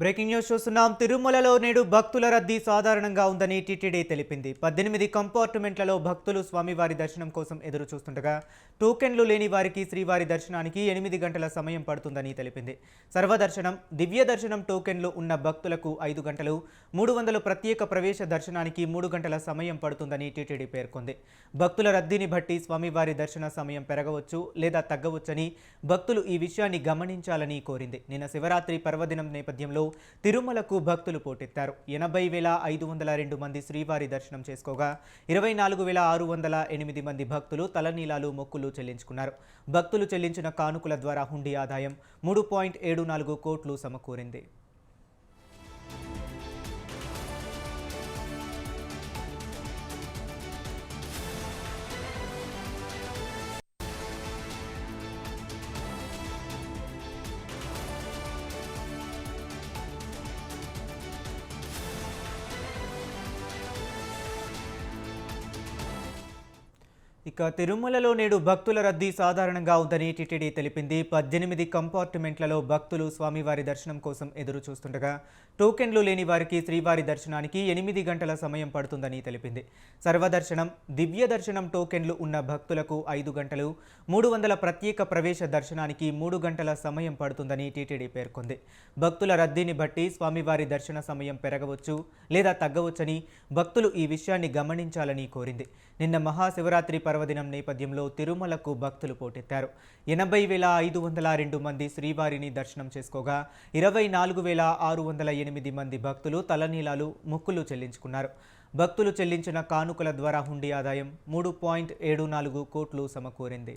Breaking news చూస్తున్నాం. తిరుమలలో నేడు భక్తుల రద్దీ సాధారణంగా ఉందని టీటీడీ తెలిపింది. 18 కంపార్ట్మెంట్లలో భక్తులు స్వామివారి దర్శనం కోసం ఎదురు చూస్తుండగా టోకెన్లు లేని వారికి శ్రీవారి దర్శనానికి 8 గంటల సమయం పడుతుందని తెలిపింది. సర్వదర్శనం, దివ్య దర్శనం టోకెన్లు ఉన్న భక్తులకు 5 గంటలు, 300 ప్రత్యేక ప్రవేశ దర్శనానికి 3 గంటల సమయం పడుతుందని టీటీడీ పేర్కొంది. భక్తుల రద్దీని బట్టి స్వామివారి దర్శన సమయం పెరగవచ్చు లేదా తగ్గవచ్చని భక్తులు ఈ విషయాన్ని గమనించాలని కోరింది. నిన్న శివరాత్రి పర్వదినం నేపథ్యంలో తిరుమలకు భక్తులు పోటెత్తారు. 80,502 మంది శ్రీవారి దర్శనం చేసుకోగా 24,608 మంది భక్తులు తలనీలాలు మొక్కులు చెల్లించుకున్నారు. భక్తులు చెల్లించిన కానుకల ద్వారా హుండీ ఆదాయం 3.74 కోట్లు సమకూరింది. ఇక తిరుమలలో నేడు భక్తుల రద్దీ సాధారణంగా ఉందని టీటీడీ తెలిపింది. 18 కంపార్ట్మెంట్లలో భక్తులు స్వామివారి దర్శనం కోసం ఎదురు చూస్తుండగా టోకెన్లు లేని వారికి శ్రీవారి దర్శనానికి 8 గంటల సమయం పడుతుందని తెలిపింది. సర్వదర్శనం, దివ్య దర్శనం టోకెన్లు ఉన్న భక్తులకు 5 గంటలు, 300 ప్రత్యేక ప్రవేశ దర్శనానికి 3 గంటల సమయం పడుతుందని టీటీడీ పేర్కొంది. భక్తుల రద్దీని బట్టి స్వామివారి దర్శన సమయం పెరగవచ్చు లేదా తగ్గవచ్చని భక్తులు ఈ విషయాన్ని గమనించాలని కోరింది. నిన్న మహాశివరాత్రి పర్వదినం నేపథ్యంలో తిరుమలకు భక్తులు పోటెత్తారు. 80,502 మంది శ్రీవారిని దర్శనం చేసుకోగా 24,608 మంది భక్తులు తలనీలాలు మొక్కులు చెల్లించుకున్నారు. భక్తులు చెల్లించిన కానుకల ద్వారా హుండీ ఆదాయం 3.74 కోట్లు సమకూరింది.